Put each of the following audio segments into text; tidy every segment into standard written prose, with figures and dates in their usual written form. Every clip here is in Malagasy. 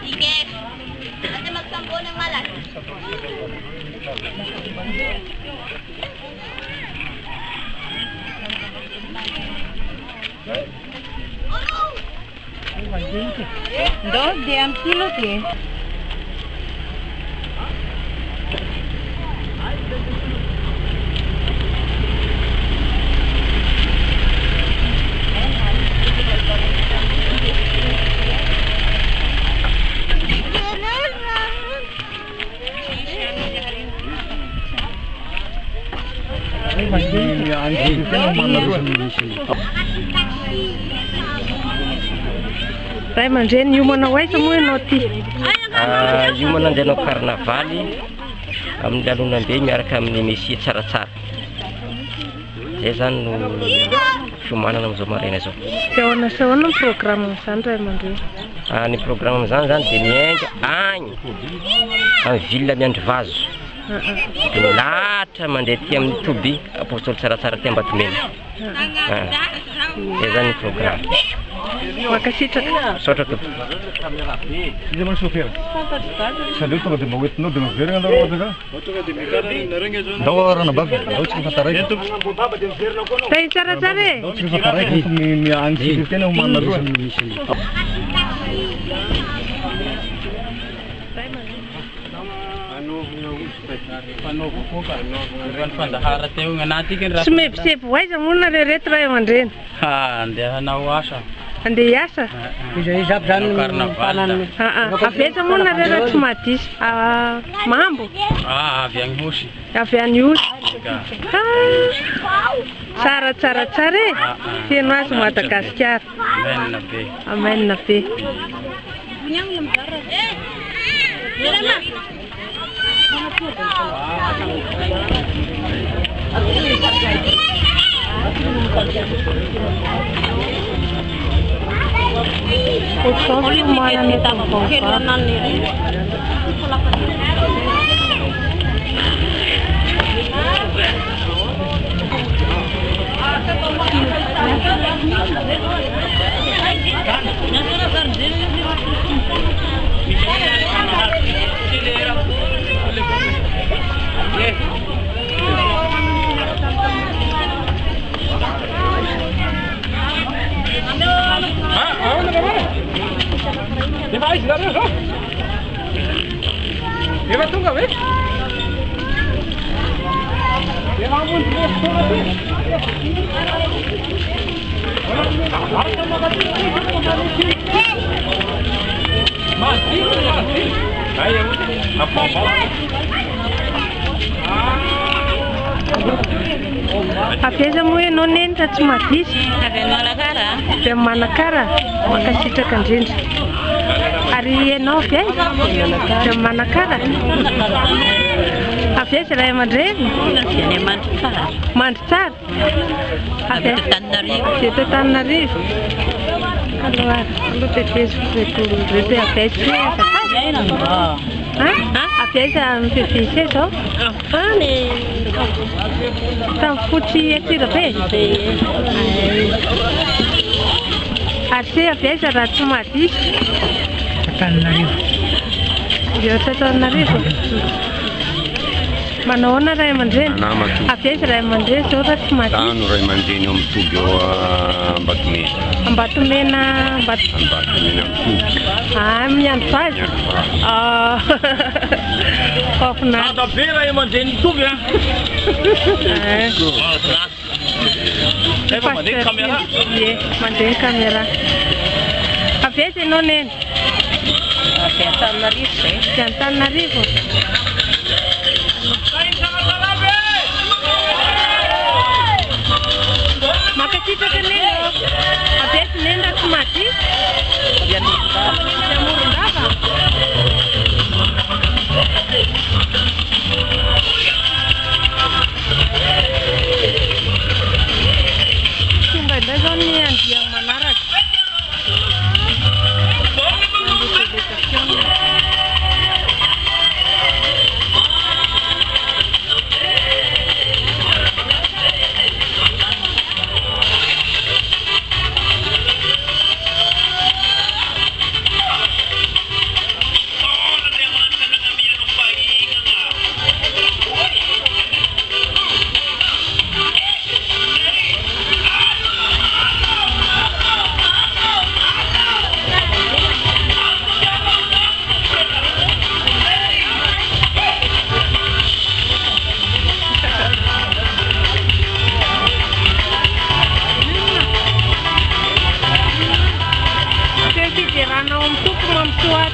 Sige. Kasi magsambo ng malas. Do, diam kilo ke. Ray aman-dreny iomana hoaiza moa ianao ty? Iomana andeha hanao karnavaly amin'ny lalonam-be miaraka amin'ny mesia tsaratsara. Zay zany no fiomanana amin'izao maraina zao. Dia ahoana sy ahoana ny programme amin'izany ray aman-dreny? Ny programme amin'izany zany dia miainga agny amin'ny ville Miandry Vazo. Dia lahatra mandeha ty amin'ny Toby apôstôly tsaratsara ty Ambatomena. Zay zany ny programme. Makasitraka. Saotra tompoko. Iza mana sofera? Sadeo tonga dia mahoentinao dia maverina andao raha ndao arana baba, ndao tsy mifantaraiky. Tay tsaratsara e? Ndao tsy mifantaraiky fa miagny sécurité na homanina aloha. Tsy mepsepy hoaiza moa nareo reto ray aman-dreny? Andeha hanao asa. Andeha hiasa? Avesa moa nareo raha tsy madisy. Mambo? Avy any Osy. Avy any Osy. Tsara tsara tsara e. Feno azy Madagasikara. Amenina be. Amenina be. Aveza moa ianao neny raha tsy madisy? Avy amin'ny Manakara. Avy amin'ny Manakara? Makasitraka indrindra. Ary ianao avy aiza? Avy amin'ny Manakara? Avy aiza ray aman-dreny? Any Mandritsara. Mandritsara? Avy eto Antananarivo. Eto Antananarivo? Aloha dia reto avy aiza sy aiza? Avy aiza mifefisy zao? Any tamin'ny fotry atira be? Ary se avy aiza raha tsy madisy? Antananarivo. Eo Antananarivo? Manao ahoana ray aman-dreny? Avy aiza ray aman-dreny zao raha tsy madisy? Tano ray aman-dreny eo amin'ny Toby eo Ambatomena. Ambatomena Ambatomena amin'ny Toby. Miandry Vazo? Kofinaritra. Be ray aman-dreny Toby a. Efa mandeha caméra. Ie, mandeha caméra. Avy aiza ianao neny? Avy Antananarivo zay. Avy Antananarivo? Makasitraka neny eo. Avy aiza neny raha tsy madisy? Avy Morondava. Fomba indray zao ny andiany manaraka. kuat.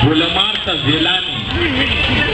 Bola Marta Zelani